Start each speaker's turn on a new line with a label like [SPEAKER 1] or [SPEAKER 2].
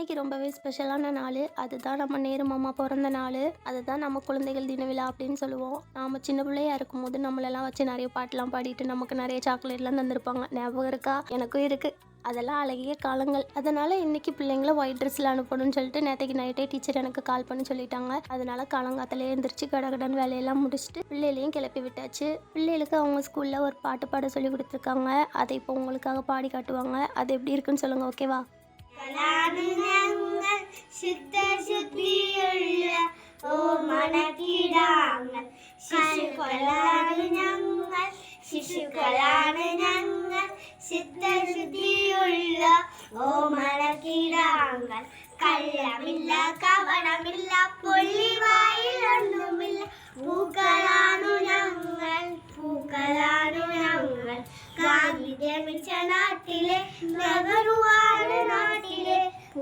[SPEAKER 1] இன்றைக்கி ரொம்பவே ஸ்பெஷலான நாள். அதுதான் நம்ம நேரு மாமா பிறந்த நாள். அதுதான் நம்ம குழந்தைகள் தின விழா அப்படின்னு சொல்லுவோம். நாம் சின்ன பிள்ளையா இருக்கும்போது நம்மளெல்லாம் வச்சு நிறைய பாட்டெலாம் பாடிட்டு நமக்கு நிறைய சாக்லேட்லாம் தந்திருப்பாங்க. ஞாபகம் இருக்கா? எனக்கும் இருக்குது. அதெல்லாம் அழகிய காலங்கள். அதனால் இன்றைக்கி பிள்ளைங்கள ஒயிட் ட்ரெஸ்ஸில் அனுப்பணும்னு சொல்லிட்டு நேற்றுக்கு நைட்டே டீச்சர் எனக்கு கால் பண்ணி சொல்லிட்டாங்க. அதனால் காலங்காத்தாலே எழுந்திரிச்சு கடகடன் வேலையெல்லாம் முடிச்சுட்டு பிள்ளைகளையும் கிளப்பி விட்டாச்சு. பிள்ளைகளுக்கு அவங்க ஸ்கூலில் ஒரு பாட்டு பாட சொல்லி கொடுத்துருக்காங்க. அதை இப்போ உங்களுக்காக பாடி காட்டுவாங்க. அது எப்படி இருக்குன்னு சொல்லுங்கள், ஓகேவா?
[SPEAKER 2] ശുദ്ധിയുള്ള ഓമനക്കിടാങ്ങൾ ശിശുക്കളാണ് ഞങ്ങൾ ശുദ്ധിയുള്ള ഓമനക്കിടാങ്ങൾ കള്ളമില്ല കപടമില്ല പൊള്ളിവായിലൊന്നുമില്ല പൂക്കളാണു ഞങ്ങൾ ഗാന്ധി ജനിച്ച നാട്ടിലെ നെഹ്റുവാണ് നാട്ടിൽ